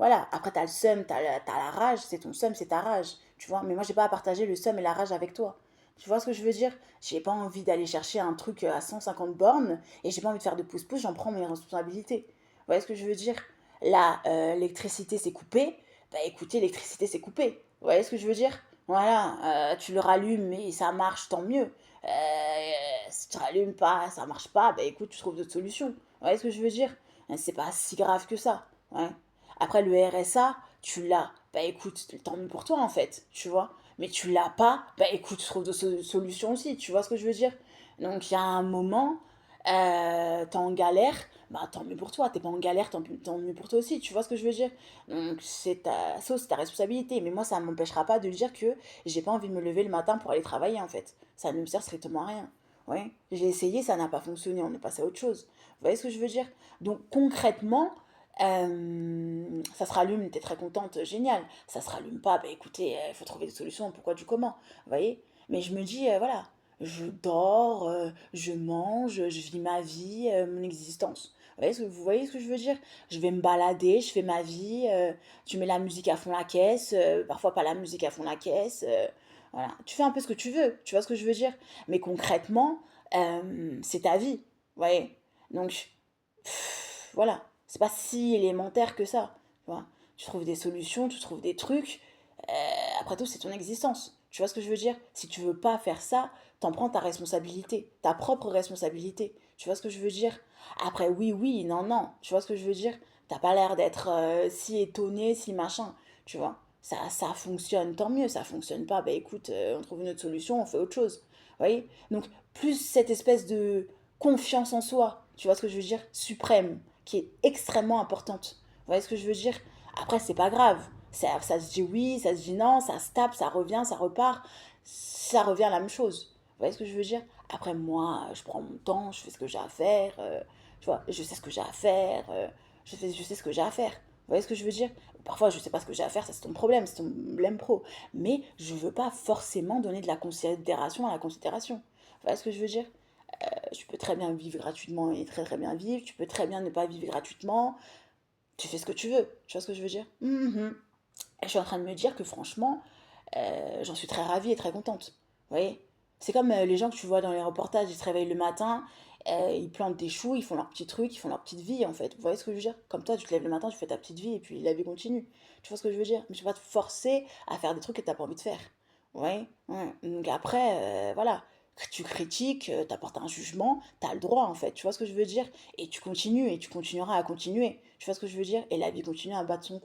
Voilà, après t'as le seum, t'as la rage, c'est ton seum, c'est ta rage, tu vois. Mais moi, j'ai pas à partager le seum et la rage avec toi. Tu vois ce que je veux dire? J'ai pas envie d'aller chercher un truc à 150 bornes et j'ai pas envie de faire de pouce-pouce, j'en prends mes responsabilités. Vous voyez ce que je veux dire? Là, l'électricité s'est coupée, bah écoutez, l'électricité s'est coupée. Vous voyez ce que je veux dire? Voilà, tu le rallumes et ça marche, tant mieux. Si tu rallumes pas, ça marche pas, bah écoute, tu trouves d'autres solutions. Vous voyez ce que je veux dire? C'est pas si grave que ça. Ouais. Après, le RSA, tu l'as. Bah écoute, tant mieux pour toi en fait, tu vois. Mais tu l'as pas, bah écoute, tu trouves d'autres solutions aussi, tu vois ce que je veux dire? Donc il y a un moment, t'es en galère, bah tant mieux pour toi. T'es pas en galère, tant mieux pour toi aussi, tu vois ce que je veux dire? Donc c'est ta sauce, c'est ta responsabilité. Mais moi, ça ne m'empêchera pas de dire que j'ai pas envie de me lever le matin pour aller travailler en fait. Ça ne me sert strictement à rien. Ouais, j'ai essayé, ça n'a pas fonctionné, on est passé à autre chose. Vous voyez ce que je veux dire? Donc concrètement, ça se rallume, t'es très contente, génial. Ça se rallume pas, bah écoutez, il faut trouver des solutions, pourquoi du comment, vous voyez? Mais je me dis, voilà, je dors, je mange, je vis ma vie, mon existence. Vous voyez ce que je veux dire? Je vais me balader, je fais ma vie, tu mets la musique à fond la caisse, parfois pas la musique à fond la caisse, voilà. Tu fais un peu ce que tu veux, tu vois ce que je veux dire? Mais concrètement, c'est ta vie, vous voyez? Donc, voilà, c'est pas si élémentaire que ça. Tu vois, tu trouves des solutions, tu trouves des trucs. euh, Après tout, c'est ton existence. Tu vois ce que je veux dire? Si tu veux pas faire ça, t'en prends ta responsabilité, ta propre responsabilité. Tu vois ce que je veux dire? Après, oui, oui, non, non. Tu vois ce que je veux dire? T'as pas l'air d'être si étonné, si machin. Tu vois? Ça fonctionne, tant mieux. Ça fonctionne pas, bah écoute, on trouve une autre solution, on fait autre chose. Vous voyez? Donc, plus cette espèce de confiance en soi, tu vois ce que je veux dire? Suprême, qui est extrêmement importante. Vous voyez ce que je veux dire? Après, c'est pas grave. Ça se dit oui, ça se dit non, ça se tape, ça revient, ça repart. Ça revient à la même chose. Vous voyez ce que je veux dire? Après, moi, je prends mon temps, je fais ce que j'ai à faire. Tu vois, je sais ce que j'ai à faire. Je sais ce que j'ai à faire. Vous voyez ce que je veux dire? Parfois, je sais pas ce que j'ai à faire, ça c'est ton problème, c'est ton problème pro. Mais je veux pas forcément donner de la considération à la considération. Vous voyez ce que je veux dire? Tu peux très bien vivre gratuitement et très très bien vivre. Tu peux très bien ne pas vivre gratuitement. Tu fais ce que tu veux. Tu vois ce que je veux dire? Mhm. Et je suis en train de me dire que franchement, j'en suis très ravie et très contente. Vous voyez? C'est comme les gens que tu vois dans les reportages, ils se réveillent le matin, ils plantent des choux, ils font leur petit truc, ils font leur petite vie en fait. Vous voyez ce que je veux dire? Comme toi, tu te lèves le matin, tu fais ta petite vie et puis la vie continue. Tu vois ce que je veux dire? Mais je vais pas te forcer à faire des trucs que t'as pas envie de faire. Ouais, ouais. Donc après, voilà. Tu critiques, t'apportes un jugement, t'as le droit en fait. Tu vois ce que je veux dire? Et tu continues et tu continueras à continuer. Tu vois ce que je veux dire? Et la vie continue à battre son